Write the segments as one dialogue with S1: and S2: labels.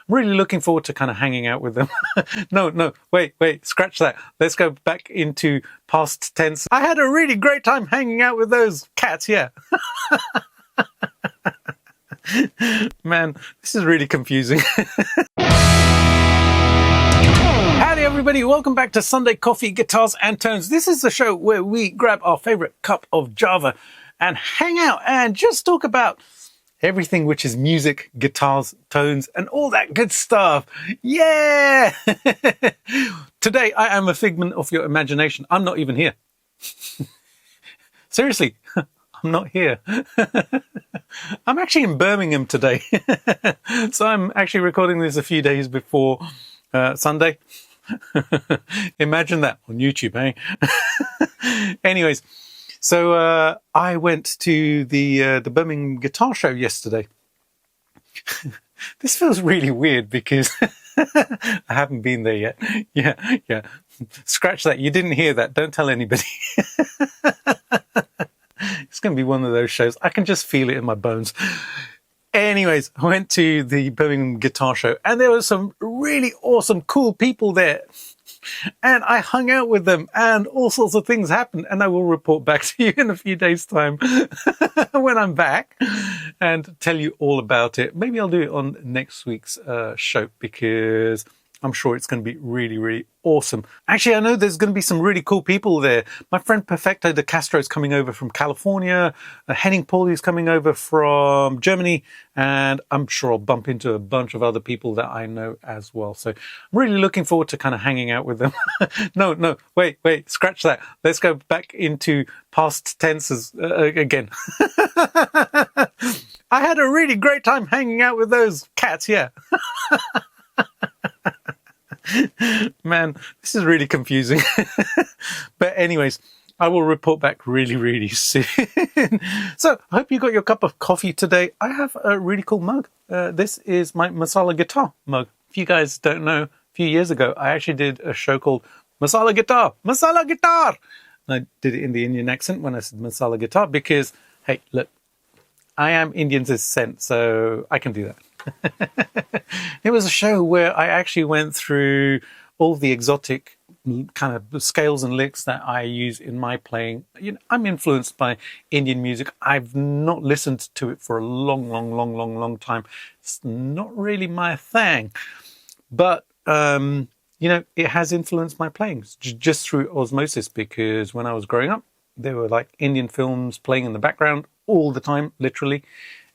S1: I'm really looking forward to kind of hanging out with them. No, wait, scratch that. Let's go back into past tense. I had a really great time hanging out with those cats, yeah. Man, this is really confusing. Howdy everybody, welcome back to Sunday Coffee, Guitars and Tones. This is the show where we grab our favorite cup of Java and hang out and just talk about everything which is music, guitars, tones, and all that good stuff. Yeah! Today I am a figment of your imagination. I'm not even here. Seriously, I'm not here. I'm actually in Birmingham today. So I'm actually recording this a few days before Sunday. Imagine that on YouTube, eh? Anyways, so I went to the Birmingham Guitar Show yesterday. This feels really weird because I haven't been there yet. Yeah. Scratch that. You didn't hear that. Don't tell anybody. It's going to be one of those shows. I can just feel it in my bones. Anyways, I went to the Birmingham Guitar Show and there were some really awesome, cool people there. And I hung out with them and all sorts of things happened. And I will report back to you in a few days' time when I'm back and tell you all about it. Maybe I'll do it on next week's show because I'm sure it's going to be really, really awesome. Actually, I know there's going to be some really cool people there. My friend Perfecto de Castro is coming over from California. Henning Pauli is coming over from Germany. And I'm sure I'll bump into a bunch of other people that I know as well. So I'm really looking forward to kind of hanging out with them. No, wait, scratch that. Let's go back into past tenses again. I had a really great time hanging out with those cats, yeah. Man, this is really confusing. But anyways, I will report back really, really soon. So I hope you got your cup of coffee today. I have a really cool mug. This is my Masala Guitar mug. If you guys don't know, a few years ago, I actually did a show called Masala Guitar. Masala Guitar! And I did it in the Indian accent when I said Masala Guitar because, hey, look, I am Indian's descent, so I can do that. It was a show where I actually went through all the exotic kind of scales and licks that I use in my playing. You know, I'm influenced by Indian music. I've not listened to it for a long time. It's not really my thing, but you know, it has influenced my playing just through osmosis because when I was growing up, there were like Indian films playing in the background all the time, literally.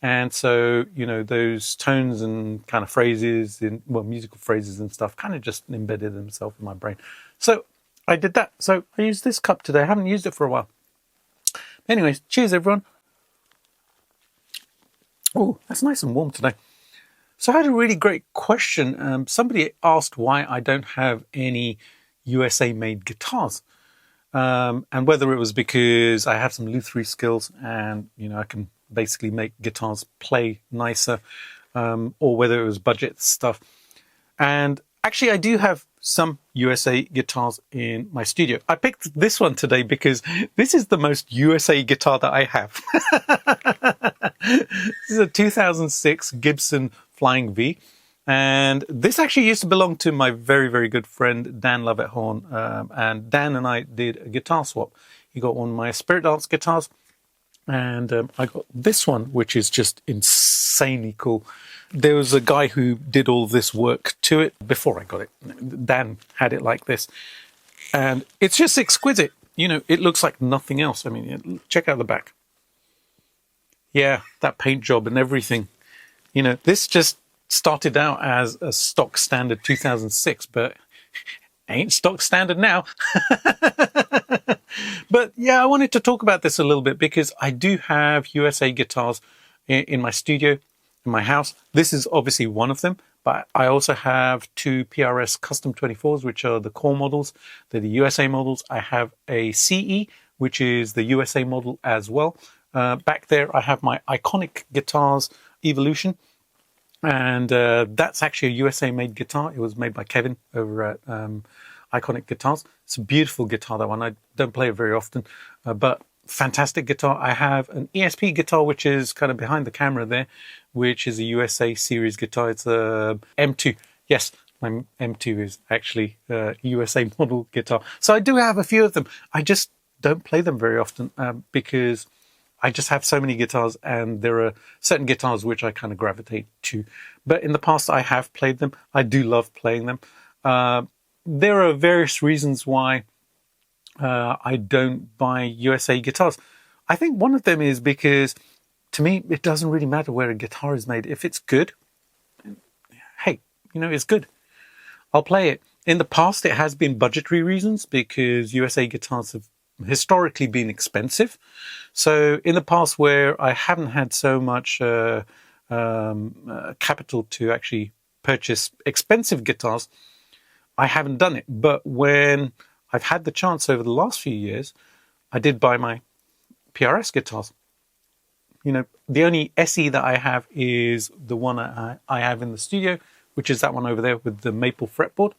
S1: And so, you know, those tones and kind of phrases, musical phrases and stuff kind of just embedded themselves in my brain. So I did that. So I used this cup today. I haven't used it for a while. Anyways, cheers, everyone. Oh, that's nice and warm today. So I had a really great question. Somebody asked why I don't have any USA-made guitars. And whether it was because I have some lutherie skills and, you know, I can basically make guitars play nicer, or whether it was budget stuff. And actually, I do have some USA guitars in my studio. I picked this one today because this is the most USA guitar that I have. This is a 2006 Gibson Flying V. And this actually used to belong to my very, very good friend, Dan Lovett-Horn. And Dan and I did a guitar swap. He got one of my Spirit Dance guitars. And I got this one, which is just insanely cool. There was a guy who did all this work to it before I got it. Dan had it like this. And it's just exquisite. You know, it looks like nothing else. I mean, check out the back. Yeah, that paint job and everything. You know, this just started out as a stock standard 2006, but ain't stock standard now. But yeah, I wanted to talk about this a little bit because I do have USA guitars in my studio, in my house. This is obviously one of them, but I also have two PRS Custom 24s, which are the core models. They're the USA models. I have a CE, which is the USA model as well. Back there, I have my Iconic Guitars Evolution. And that's actually a USA-made guitar. It was made by Kevin over at Iconic Guitars. It's a beautiful guitar, that one. I don't play it very often, but fantastic guitar. I have an ESP guitar, which is kind of behind the camera there, which is a USA series guitar. It's a M2. Yes, my M2 is actually a USA model guitar. So I do have a few of them. I just don't play them very often because I just have so many guitars, and there are certain guitars which I kind of gravitate to. But in the past, I have played them. I do love playing them. There are various reasons why I don't buy USA guitars. I think one of them is because, to me, it doesn't really matter where a guitar is made. If it's good, hey, it's good. I'll play it. In the past, it has been budgetary reasons because USA guitars have historically been expensive. So in the past, where I haven't had so much capital to actually purchase expensive guitars, I haven't done it. But when I've had the chance over the last few years, I did buy my PRS guitars. The only SE that I have is the one I have in the studio, which is that one over there with the maple fretboard.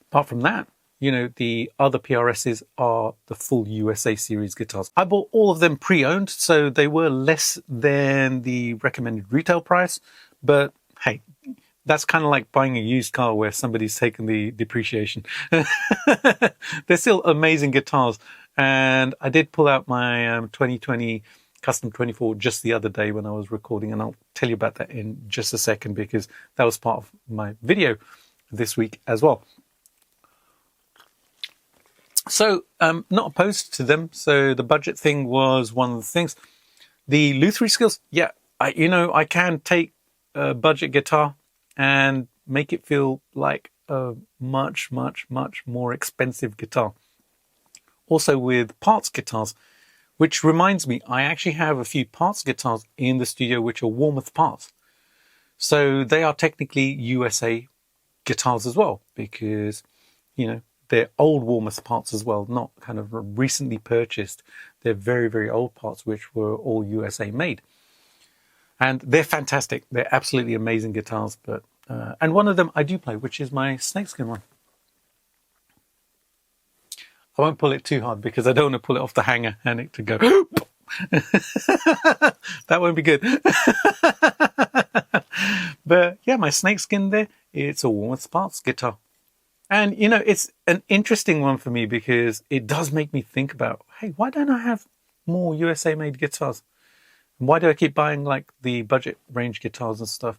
S1: Apart from that, the other PRSs are the full USA series guitars. I bought all of them pre-owned, so they were less than the recommended retail price. But hey, that's kind of like buying a used car where somebody's taken the depreciation. They're still amazing guitars. And I did pull out my 2020 Custom 24 just the other day when I was recording, and I'll tell you about that in just a second because that was part of my video this week as well. So not opposed to them. So the budget thing was one of the things. The lutherie skills, yeah, I can take a budget guitar and make it feel like a much, much, much more expensive guitar. Also with parts guitars, which reminds me, I actually have a few parts guitars in the studio which are Warmoth parts. So they are technically USA guitars as well because, they're old Warmoth parts as well, not kind of recently purchased. They're very, very old parts which were all USA made. And they're fantastic. They're absolutely amazing guitars. But and one of them I do play, which is my snakeskin one. I won't pull it too hard because I don't want to pull it off the hanger and it to go. That won't be good. But yeah, my snakeskin there, it's a Warmoth parts guitar. And, it's an interesting one for me because it does make me think about, hey, why don't I have more USA made guitars? And why do I keep buying like the budget range guitars and stuff?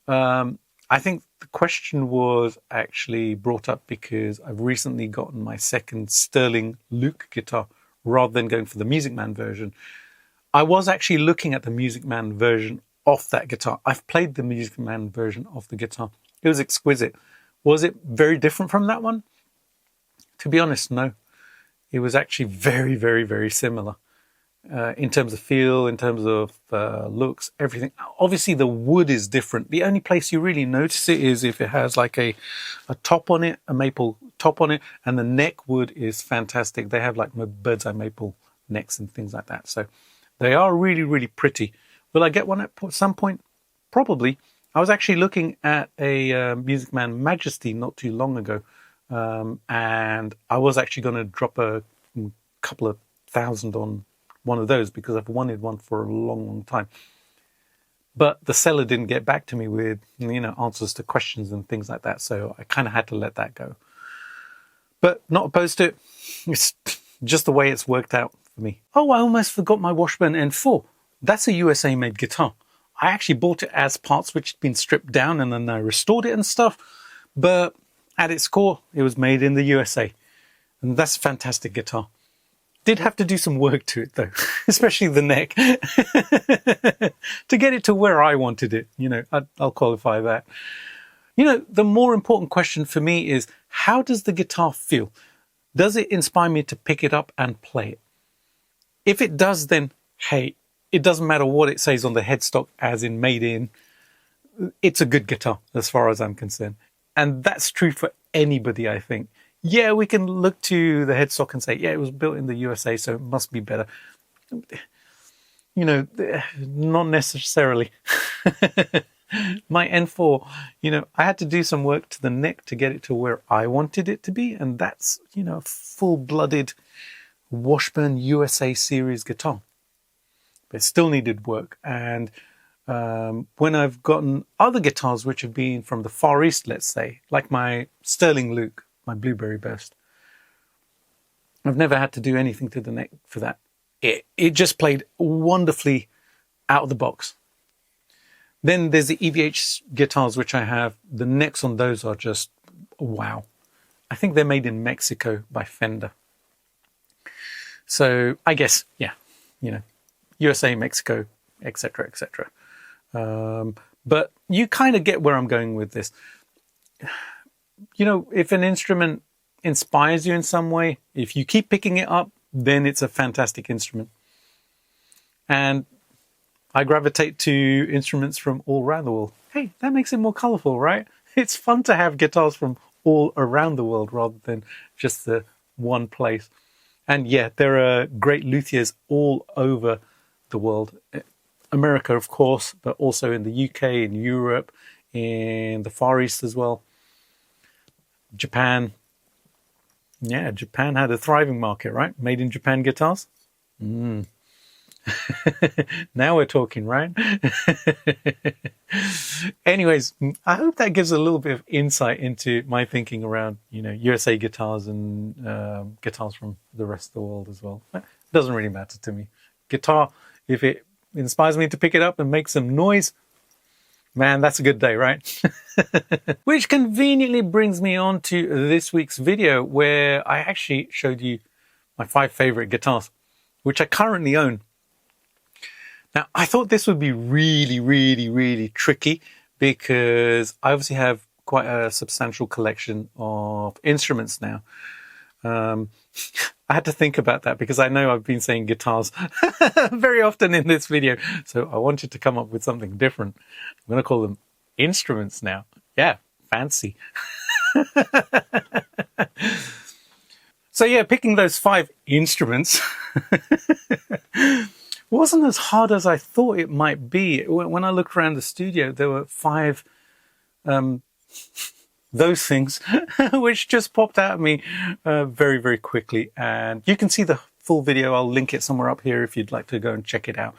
S1: I think the question was actually brought up because I've recently gotten my second Sterling Luke guitar rather than going for the Music Man version. I was actually looking at the Music Man version of that guitar. I've played the Music Man version of the guitar. It was exquisite. Was it very different from that one? To be honest, no. It was actually very, very, very similar in terms of feel, in terms of looks, everything. Obviously, the wood is different. The only place you really notice it is if it has like a top on it, a maple top on it, and the neck wood is fantastic. They have like bird's eye maple necks and things like that. So they are really, really pretty. Will I get one at some point? Probably. I was actually looking at a Music Man Majesty not too long ago, and I was actually going to drop a couple of $1,000 on one of those because I've wanted one for a long, long time. But the seller didn't get back to me with, answers to questions and things like that, so I kind of had to let that go. But not opposed to it. It's just the way it's worked out for me. Oh, I almost forgot my Washburn N4. That's a USA-made guitar. I actually bought it as parts which had been stripped down and then I restored it and stuff. But at its core, it was made in the USA. And that's a fantastic guitar. Did have to do some work to it though, especially the neck, to get it to where I wanted it. I'll qualify that. The more important question for me is, how does the guitar feel? Does it inspire me to pick it up and play it? If it does, then hey, it doesn't matter what it says on the headstock, as in made in. It's a good guitar as far as I'm concerned. And that's true for anybody, I think. Yeah, we can look to the headstock and say, yeah, it was built in the USA, so it must be better. Not necessarily. My N4, I had to do some work to the neck to get it to where I wanted it to be. And that's, full-blooded Washburn USA series guitar. But it still needed work. And when I've gotten other guitars which have been from the Far East, let's say, like my Sterling Luke, my Blueberry Burst, I've never had to do anything to the neck for that. It just played wonderfully out of the box. Then there's the EVH guitars which I have. The necks on those are just wow. I think they're made in Mexico by Fender. So I guess, yeah, you know, USA, Mexico, etc., etc. But you kind of get where I'm going with this. You know, if an instrument inspires you in some way, if you keep picking it up, then it's a fantastic instrument. And I gravitate to instruments from all around the world. Hey, that makes it more colorful, right? It's fun to have guitars from all around the world rather than just the one place. And yeah, there are great luthiers all over the world. America, of course, but also in the UK, in Europe, in the Far East as well. Japan. Yeah, Japan had a thriving market, right? Made in Japan guitars. Now we're talking, right? Anyways, I hope that gives a little bit of insight into my thinking around, you know, USA guitars and guitars from the rest of the world as well. It doesn't really matter to me. Guitar, if it inspires me to pick it up and make some noise, man, that's a good day, right? Which conveniently brings me on to this week's video, where I actually showed you my 5 favorite guitars, which I currently own. Now, I thought this would be really, really, really tricky because I obviously have quite a substantial collection of instruments now. I had to think about that because I know I've been saying guitars very often in this video. So I wanted to come up with something different. I'm going to call them instruments now. Yeah, fancy. So yeah, picking those 5 instruments wasn't as hard as I thought it might be. When I looked around the studio, there were 5 those things which just popped out at me very, very quickly. And you can see the full video. I'll link it somewhere up here if you'd like to go and check it out.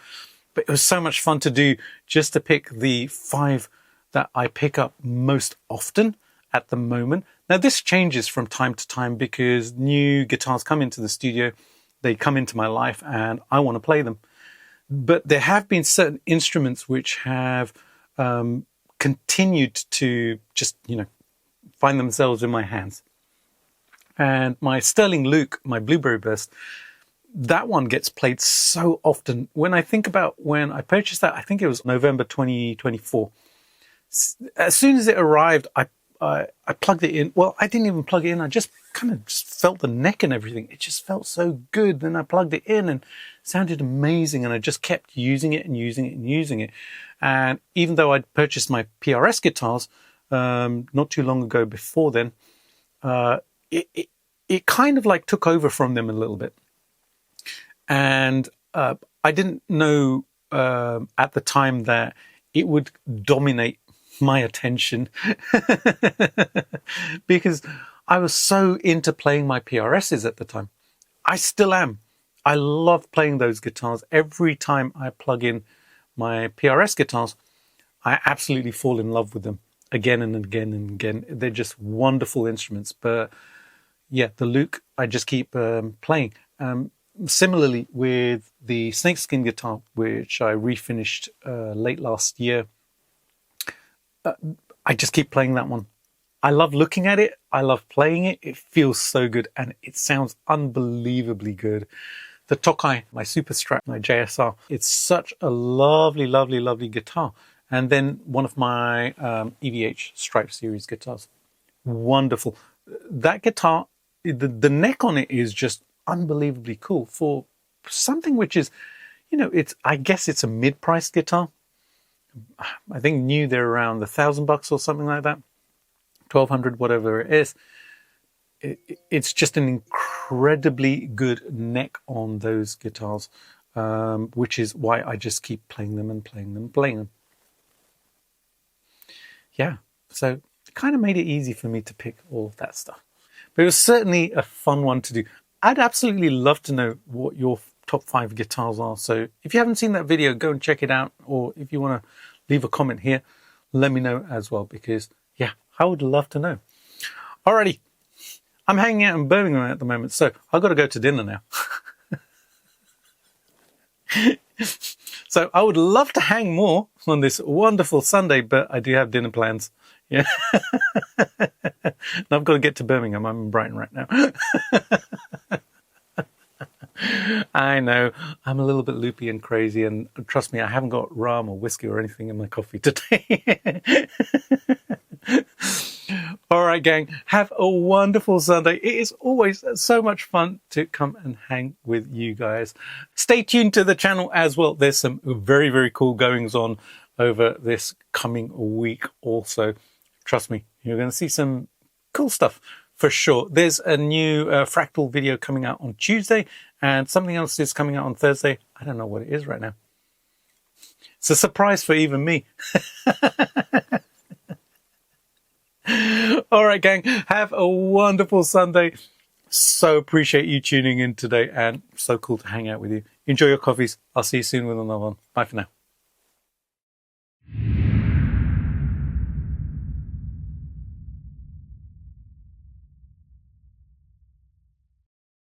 S1: But it was so much fun to do, just to pick the 5 that I pick up most often at the moment. Now, this changes from time to time because new guitars come into the studio, they come into my life, and I want to play them. But there have been certain instruments which have continued to just, you know, find themselves in my hands. And my Sterling Luke, my Blueberry Burst, that one gets played so often. When I think about when I purchased that, I think it was November 2024. As soon as it arrived, I plugged it in. Well, I didn't even plug it in. I just kind of just felt the neck and everything. It just felt so good. Then I plugged it in and it sounded amazing. And I just kept using it and using it and using it. And even though I'd purchased my PRS guitars not too long ago before then, it kind of like took over from them a little bit. And I didn't know at the time that it would dominate my attention because I was so into playing my PRSs at the time. I still am. I love playing those guitars. Every time I plug in my PRS guitars, I absolutely fall in love with them again and again and again. They're just wonderful instruments. But yeah, the Luke, I just keep playing. Similarly with the snakeskin guitar, which I refinished late last year, I just keep playing that one. I love looking at it. I love playing it. It feels so good and it sounds unbelievably good. The Tokai, my Super Strat, my JSR, it's such a lovely, lovely, lovely guitar. And then one of my EVH Stripe Series guitars. Wonderful. That guitar, the neck on it is just unbelievably cool for something which is, you know, I guess it's a mid-priced guitar. I think new they're around $1,000 or something like that, 1,200, whatever it is. It's just an incredibly good neck on those guitars, which is why I just keep playing them and playing them and playing them. Yeah, so it kind of made it easy for me to pick all of that stuff. But it was certainly a fun one to do. I'd absolutely love to know what your top 5 guitars are. So if you haven't seen that video, go and check it out. Or if you want to leave a comment here, let me know as well, because yeah, I would love to know. Alrighty, I'm hanging out in Birmingham at the moment, so I've got to go to dinner now. So I would love to hang more on this wonderful Sunday, but I do have dinner plans. Yeah. And I've got to get to Birmingham. I'm in Brighton right now. I know, I'm a little bit loopy and crazy, and trust me, I haven't got rum or whiskey or anything in my coffee today. All right, gang, have a wonderful Sunday. It is always so much fun to come and hang with you guys. Stay tuned to the channel as well. There's some very, very cool goings on over this coming week also. Trust me, you're going to see some cool stuff for sure. There's a new fractal video coming out on Tuesday, and something else is coming out on Thursday. I don't know what it is right now. It's a surprise for even me. All right, gang, have a wonderful Sunday. So appreciate you tuning in today, and so cool to hang out with you. Enjoy your coffees. I'll see you soon with another one. Bye for now.